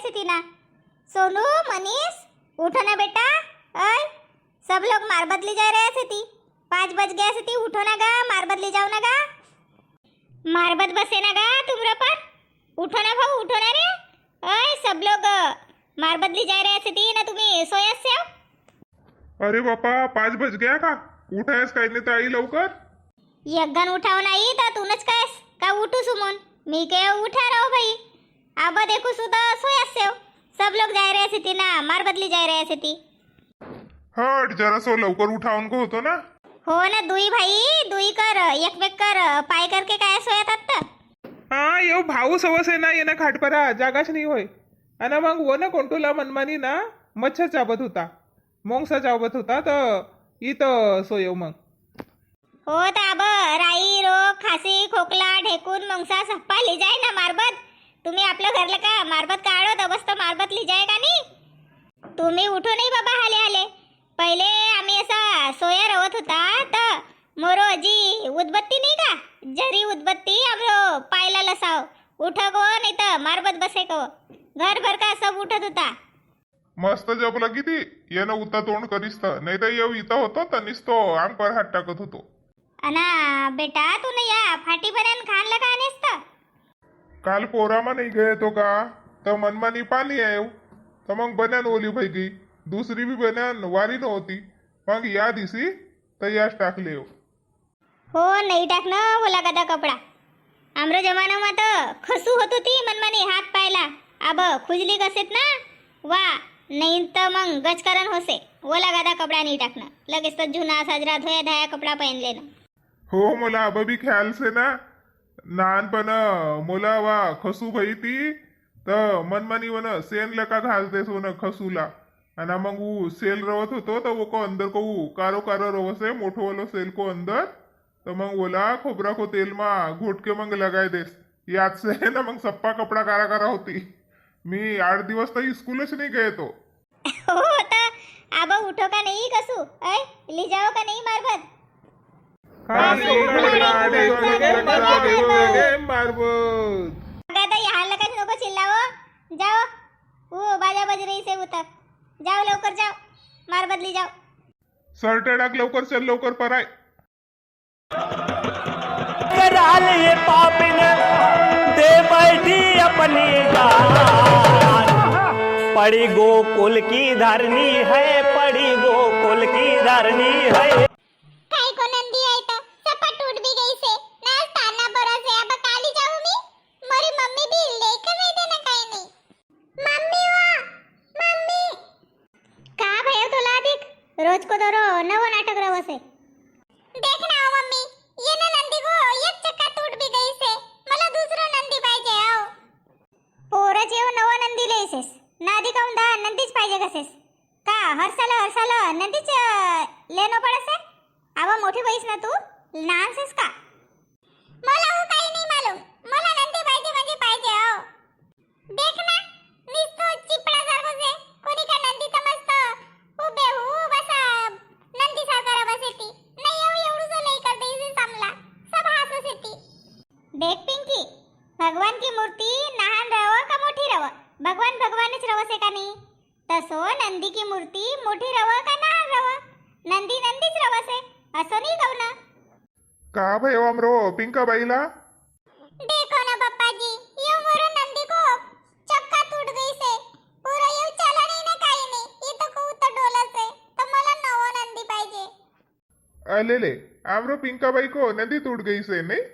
रहे थे ना। सोनू मनीष उठो ना बेटा। अय सब लोग मार बदली जा रहे थे। 5 बज गए थे, उठो ना गा, मार बदली जाओ ना गा। मार बद बसे ना गा तुमरा पर। उठो ना भाऊ, उठो ना रे। अय सब लोग मार बदली जा रहे थे ना, तुम्ही सोयास से आओ। अरे बापा 5 बज गया का? उठायस काय नाही तर आई लवकर. यज्ञन उठाव नाही तर तूनच काय का उठू सुमन, मी के उठा रहो भाई। अब देखो सुदा सोयास से सब लोग जा रहे थे ना, मार बदली जा रहे थे। हट जरा सो लवकर उठावून को होतो ना. हो ना दुई भाई, दुई कर एक कर पाय करके काय सोयात आता। हा येऊ भाऊ सवस आहे ना, येणं खाटपरा जागाच नाही होय. आणि मग वो ना कोंटूला मनमानी ना मच्छर चाबत होता, मोंगसा चाबत होता, तर इथं सोयव मग. हो ताब राई रोग खासी खोकला ढेकून मंगसा सप्पा ली जाय ना मारबत। तुम्ही आपल्या घरला का मारबत काढो दबस्त मारबत ली जाय का नाही। तुम्ही उठो नाही बाबा हाले हाले। पहिले आम्ही असा सोया रवत होता तर मोरो जी उदबत्ती नाही का, जरी उदबत्ती आमरो पायला लसाव उठा गो नाही तर मारबत बसे को, घर भर का सब उठत होता। मस्त जपलं किती येणं उता तोंड करीस तर, नाही तर येऊ इथं होतो तर निसतो अंग पर हात टाकत होतो. अना बेटा तू न या फाटी बनन खान लगा नेस्त। काल पोरामा नाही गए तो का, तर मनमानी पाणी आहे तर मग बन्यान ओली भाई गई, दुसरी भी बन्यान वारी नव्हती, मग या दिसी तर याच टाकले. हो नाही टाकणं ओला गदा कपडा। आमरो जमाना में तो खसू होत होती मनमानी हात पायला, अब खुजली कसेत ना वा, नाही तर मग गचकरण होसे। ओला गदा कपडा नाही टाकणं, लगेच तर जुना साजरा धोया धाया कपडा पहन लेणं। हो मला अब भी ख्याल से ना, लहानपण मुला वा खसू भाई ती तर मनमानी वन सेन लका घालते सोन खसूला, आणि मग वो सेल रवत होतो तर वो को अंदर को वो कारो कारो रवसे मोठो वालो सेल को अंदर, तर मग ओला खोबरा को तेल मा घोट के मग लगाय देस, याद से ना मग सप्पा कपड़ा कारा कारा होती. मी 8 दिवस तर स्कूलच नाही गए तो. हो तर अब उठो का नहीं कसू, ऐ ले जाओ का नहीं मारबत। मारबत गदा यहाँ लगा नको चिल्लाओ, जाओ वो बाजा बज रही से उतर, जाओ लवकर जाओ, मार बदली जाओ। सर्टे टाक लवकर, चल लवकर पराय. कराल ये पापिन दे बैठी अपनी जान, पड़ी गोकुल की धरनी है, पड़ी गोकुल की धरनी है। काय को नंदी आई तो सपा टूट भी गई से ना, ताना बरा से अब काली जाऊं मी, मोरी मम्मी भी लेकर नहीं देना काही नहीं। मम्मी वा मम्मी का भयो तो लादिक रोज को दरो नवो नाटक रवसे। देखना आओ मम्मी, ये ना नंदी को एक चक्का टूट भी गई से, मला दुसरो नंदी पाहिजे आओ। पोरच येऊ नवो नंदी लेसेस, नादी काऊन दा नंदीच पाहिजे कसेस का, हरसाला नंदीच लेनो पडसे। आवा मोठी बाईस ना तू, लहान सेस का? मला वो काही नाही मालूम, मला नंदी पाहिजे म्हणजे पाहिजे आओ। देख ना निस्तो चिपडा सारखो से, कोणी का नंदी समजतो उभे हू बसा नंदी सारखा बसेती, नाही येऊ एवढू सो लई कर देईसे समला, सब हासो सेती। देख पिंकी, भगवान की मूर्ति नहान रहो का मोठी रहो, भगवान भगवानच रवसे का नाही, तसो नंदी की मूर्ति मोठी रहो का नहान रहो, नंदी नंदीच रवसे असो नाही कहू ना। का भाई अमरो पिंका बाईला. देखो ना पप्पा जी, ये मोरो नंदी को चक्का टूट गई से, पूरा ये चला नहीं ना काही नहीं, ये तो को तो डोलत है, तो मला नवो नंदी पाहिजे। अले ले आमरो पिंका बाई को नंदी टूट गई से नहीं,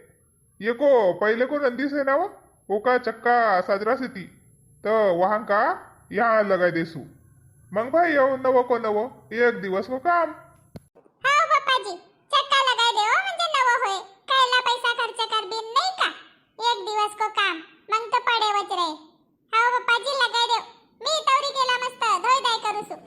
ये को पहले को नंदी से ना वो का चक्का साजरा से थी, तो वहां का यहाँ लगा देसू, मंग भाई यो नवो को नवो एक दिवस को काम. हाँ पप्पा जी, चक्का लगाय देओ म्हणजे नवो होय, कायला पैसा खर्च कर बिन नाही का, एक दिवस को काम मंग तो पडेवच रे। हाँ पप्पा जी लगाय देओ, मी तवरी केला मस्त धोय दाय करूसु।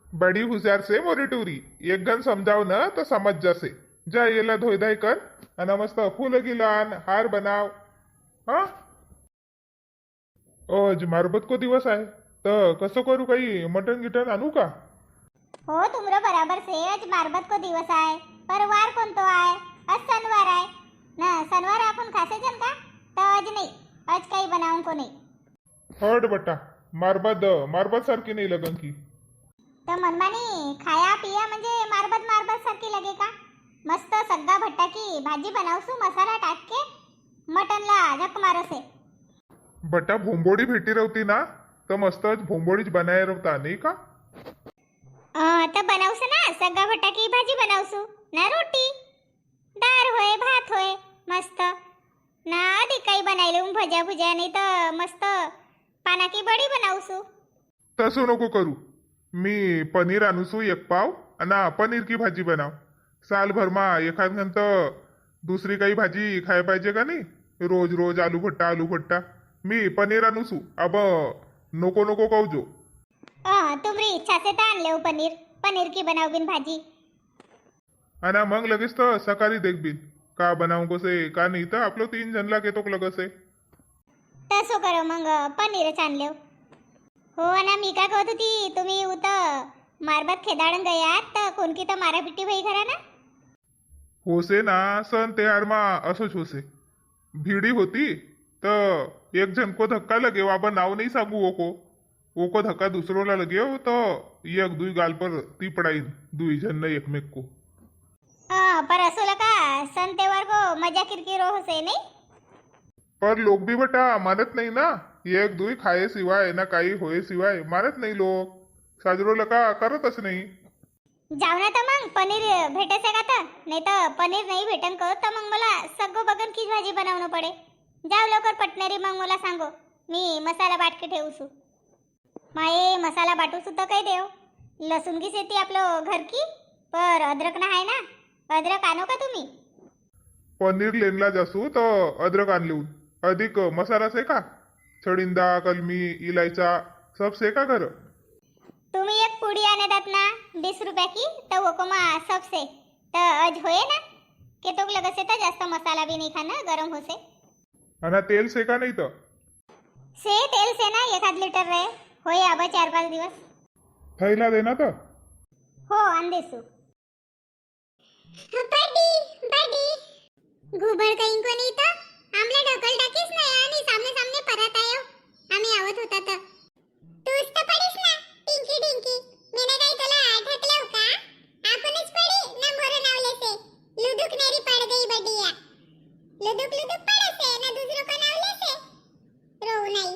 बड़ी हुशार से मोरी टूरी, एक गन समझाव न तो समझ जासे, जा येला धोय धाय कर आणि मस्त फूल गिलान हार बनाव. हाँ आज मारबत को दिवस आहे तर कसं करू, काही मटन गिटन आणू का? हो तुमरो बराबर से, आज मारबत को दिवस आहे, पर वार कोणतो आहे, आज शनिवार आहे ना, शनिवार आपण खासे जन का, तर आज नाही, आज काही बनावून को नाही. हट बटा मारबत सारखी नाही लगन की. तर मनमानी खाया पिया म्हणजे मारबत सारखी लगे का? मस्त सग्गा भट्टा की भाजी बनावसू मसाला टाक के मटनला झक मारसे. बटा भोंबोडी भेटी रवती ना तर मस्तच भोंबोडीच बनाय रवता नाही का? तर बनावसू ना सग्गा भट्टा की भाजी बनावसू ना रोटी दार होय भात होय मस्त ना अधिक काही बनायले भज्या भुज्या नाही तर मस्त पाना की बडी बनावसू. तसं नको करू. मी पनीर आणूसू 1 पाव आणि पनीर की भाजी बनाव. सालभर मा एखाद घंट दुसरी काही भाजी खाय पाहिजे का नाही? रोज रोज आलू भट्टा. मी पनीर आणूसू. अब नको नको कहूजो. तुमरी इच्छा से तर आणले हो पनीर की बनाव बिन भाजी. आणि मग लगेच तर सकाळी देख बिन का बनाव कसे का नाही तर आपलं 3 जणला घेतो लगेच आहे. तसं करो मग पनीरच आणले हो ना. मी का कहत होती तुम्ही उत मारबत खेदाडून गयात तर कोणकी तर मारापिटी भाई घरा ना. होसे ना सण त्योहार मा असंच होसे. भीडी होती तर एक जण को धक्का लगे बाबा नाव नाही सांगू ओको धक्का दुसरोला लगे हो तो 1-2 गाल पर ती पडाईन 2 जण न एकमेक को. पर असो लका सन त्योहार को मजा किरकिरो होसे नहीं. पर लोग भी बटा मानत नाही ना. 1-2 खाये शिवाय ना काही होये शिवाय मानत नाही लोक. साजरो लका करतच नाही. जाऊ ना तर मग पनीर भेटेसे का तर नाही तर पनीर नाही भेटन का तर मग मला सगळं बगन की भाजी बनवणं पडे. जाऊ लवकर पटणारी मग मला सांगो मी मसाला बाटके ठेवूसू. माये मसाला बाटू सुद्धा काही देव लसूण की शेती आपलं घर की पर अद्रक ना आहे ना. अद्रक आणो का तुम्ही? पनीर लेनला जासू तर अद्रक आणलेऊन अधिक मसाला से का छडिंदा कलमी इलायचा सब से का घर. तुम्ही एक पुडी आणतात ना 20 रुपया की तर वकोमा सबसे तर अज होय ना के तो लगसे तर जास्त मसाला भी नहीं खाना गरम होसे. आणि तेल से का नाही तर से तेल से ना 1 लीटर रहे होय अब 4-5 दिवस. थैला देना तर. हो आण देसू. बडी घुबड कहीं को नहीं तो आमले ढकल टाकीस ना आणि सामने परत आयो आम्ही आवत होता तर तूच तर पडीस ना टिंकी टिंकी. मीने काही तुला ढकलव का? आपणच पडी ना मोर नावले से लुदुक नेरी पड गई बडिया. लुदुक पडसे ना दुसरो को नावले से रो नाही.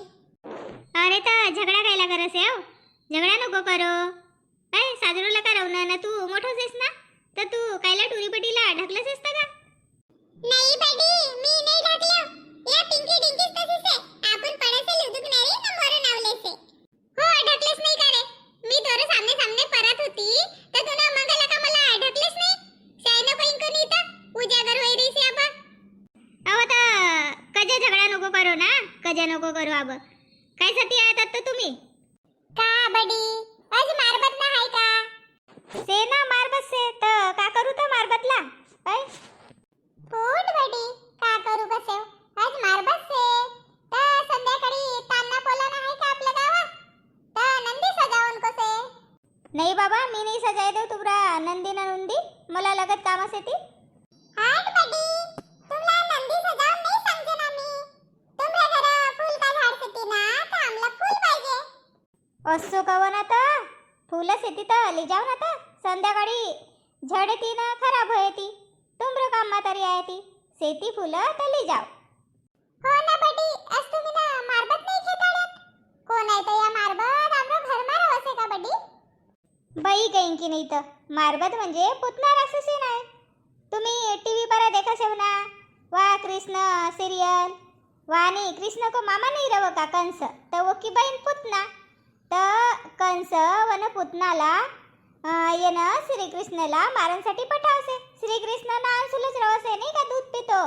अरे तर झगडा कायला करसे हो. झगडा नको करो. काय साजरूला का रवना ना तू मोठो सेस ना तर तू कायला टुरी बडीला ढकलस असता का? नाही बडी मी नाही ढकलो. या पिंकी डिंकीस तसेच आहे. आपण पडसे लुदुक नाही ना मोर नावले से. हो ढकलेस नाही का रे. मी तोर सामने परत होती तर तुना मंगला का मला ढकलेस नाही. शायना पैन को नाही तर उजागर होई रही से अब. अहो तर कजा झगडा नको करो ना. कजा नको करो अब. काय साठी आयात तर तुम्ही? का बडी आज मारबत ना हाय का? से ना मारबत से तर का करू तर मारबतला काय? पोट बडी का करू कसे आज मारबत से तर संध्याकाळी तान्ना पोला ना हाय का आपल्या गावात तर नंदी सजावून कसे. नाही बाबा मी नाही सजाय देऊ तुमरा नंदी ना नंदी मला लगत कामास येते. हाट बडी तुमला नंदी सजावून नाही समजे ना मी. तुमरा घरा फूल का झाड सेती ना तर आमला फूल पाहिजे. असो कवन तर फुलं शेती तर ले जाऊ ना तर संध्याकाळी झडती ना खराब होयती. तुमरं काम तरी आहे ती शेती फुलं तर ले जाऊ. हो ना बडी आज तुम्ही ना मारबत नाही खेताळ्यात. कोण आहे तर या मारबत आमरो घर मार वसे का बडी? बाई कहीं की नाही तर मारबत म्हणजे पुतना राक्षसी नाही. तुम्ही टीव्ही पर देखा सेव ना वा कृष्ण सीरियल वानी कृष्ण को मामा नहीं रहो का कंस तर वो की बहीण पुतना तर कंस वन पुतनाला ये ना श्रीकृष्णला मारण्यासाठी पठावसे. श्रीकृष्ण ना अंसुलच रवसे नाही का दूध पितो.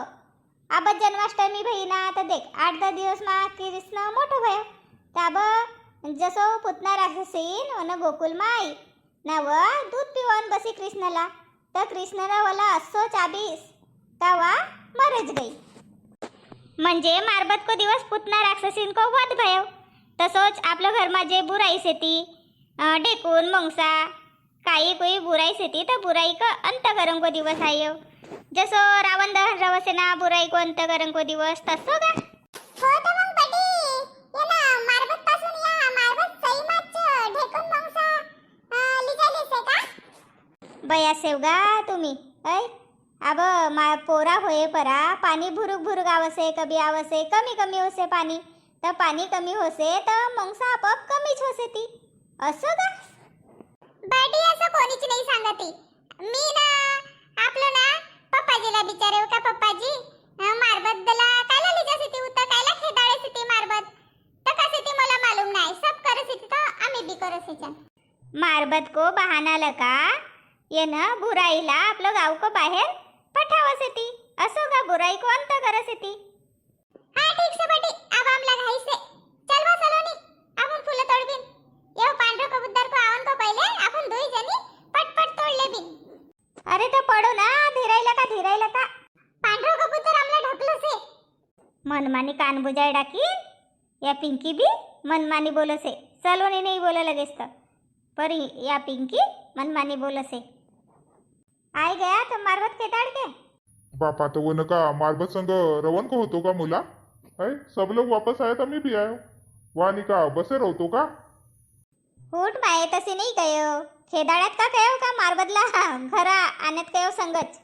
अब जन्माष्टमी भई ना तर देख 8-10 दिवस मा कृष्ण मोठो भयो. ताब जसो पुतना राक्षसीन वन गोकुल मा आई ना व दूध पिवन बसी कृष्णला तर कृष्णला वाला असो 24 तवा मरज गई. म्हणजे मारबत को दिवस पुतना राक्षसीन को वध भयो. तसोच आपल्या घरमा जे बुराई सेती ढेकून मंगसा काही कोई बुराई सेती तर बुराई का अंत करन को दिवस आयो. जसो रावण दहन रवसे ना बुराई को अंत करन को दिवस तसो का. हो तर मग बडी ये ना मारबत पासून या बया सेवगा तुम्ही ऐ अब मा पोरा होये परा पाणी भुरुक भुरुक आवसे कभी आवसे कमी कमी होसे पाणी तर पाणी कमी होसे तर मंगसा आपोआप कमीच होसे ती असं का बॅडी असं कोणीच नाही सांगती मी ना आपलं ना पप्पाजीला विचारेव का पप्पाजी मारबतला कायला लिजासी ती उतर कायला खेदाळेसी ती मारबत तर कसे ती मला मालूम नाही सब करसी ती तर आम्ही बी करसी छन मारबत को बहाना लगा ये ना बुराईला आपलं गाव को बाहेर पठावसे ती असो का बुराई को अंत करसे ती हां ठीक से बेटी अब आमला घाई से चलवा सलोनी आपण फुलं तोडबिन येव पांढरो कबूतर को आवन को पहिले आपण दोई जणी पटपट तोडले बिन अरे तो पडो ना धीरायला का पांढरो कबूतर आमला ढकलो से मनमानी कान बुजाय डाकी या पिंकी भी मनमानी बोलसे सलोनी नहीं बोला लगेच पर या पिंकी मनमानी बोलसे आई गया तो मारबत खेताड़ के बापा तो वो नका मारबत संग रवन को होतो का मुला है सब लोग वापस आए तो मैं भी आयो वानी का बसे रहतो का फूट माये तसे नाही कयो खेदाड्यात का कयो का मारबदला घरा आणत कयो संगच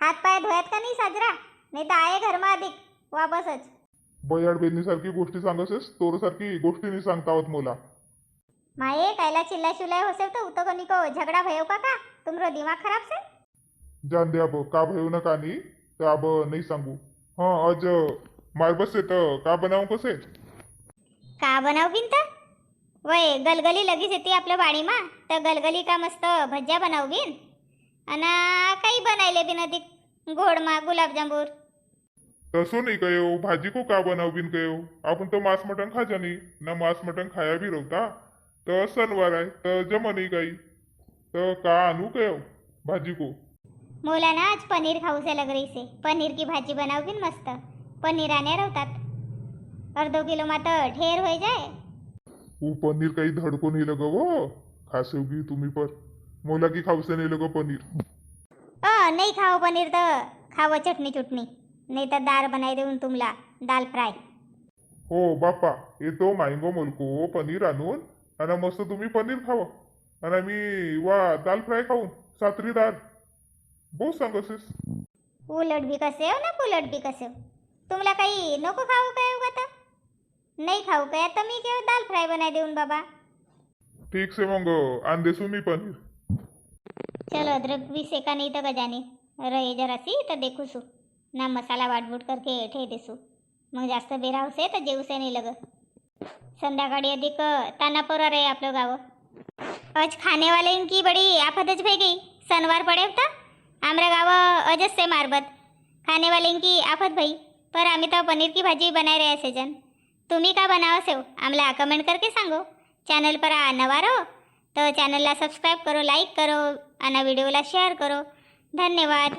हात पाय धोयात का नाही साजरा नाही तर आहे घरमा अधिक वापसच बयाड बेनी सारखी गोष्टी सांगसेस तोर सारखी गोष्टी नहीं सांगता होत मोला माये कायला चिल्ला चुल्ला होसे तो उतो कोनी को झगड़ा भयो का तुमरो दिमाग खराब से जान दे अब का भयो न का नहीं तो अब नहीं सांगू हाँ आज मारबत से तो का बनाऊ कसे का बनाव बिन तर वय गलगली लगीच येते आपल्या बाडीमा तर गलगली का मस्त भज्या बनाव बिन आणि काही बनायले बिन अधिक गोडमा गुलाबजामुन तसो नहीं कहो भाजी को का बनाऊ बिन कहो अपन तो मांस मटन खा जानी ना मांस मटन खाया भी रहता तो सनवार है तो जमा नहीं गई तो का आणू कहो भाजी को मोला ना आज पनीर खाऊसे लग रही से पनीर की भाजी बनाव बिन मस्त पनीर आने रहतात अर्धो किलो मा तर ढेर हो जाए वो पनीर काही धड़को नहीं लगा वो खासे होगी तुम्ही पर मोला की खाऊसे नहीं लगा पनीर नहीं खाओ पनीर तो खाओ चटनी चुटनी नहीं तो दाल बनाई देऊन तुमला दाल फ्राय हो बापा ये तो माहिंगो मुलको पनीर आणून आणि मस्त तुम्ही पनीर खावा आणि मी वा दाल फ्राय खाऊन सात्री दाल बहुत सांगसेस उलट भी कसे हो ना पुलट भी कसे हो तुमला काही नको खाऊ काय हो का नाही खाऊ काय तर मी केव दाल फ्राय बनाई देऊन बाबा ठीक से मग आण देसू मी पनीर चलो अदरक भी सेका नहीं तो गजाने रहे जरा सी तो देखू सु ना मसाला वाटबूट करके ठे देसू मग जास्त बेराव से तर जेवसे नाही लग संध्याकाळी अधिक तानापोरा रहे आप लोग आओ आज खाने वाले इनकी बड़ी आफतच भई गई शनिवार पड़े था आमरा गाव अजस से मारबत खाने वाले इनकी आफत भई पर आम्ही तो पनीर की भाजी बनाई रहे से जन तुम्ही का बनाव से आमला कमेंट करके सांगो चैनल पर नवा रहो तो चैनल ला सब्सक्राइब करो लाइक करो आणि व्हिडिओला शेअर करो धन्यवाद।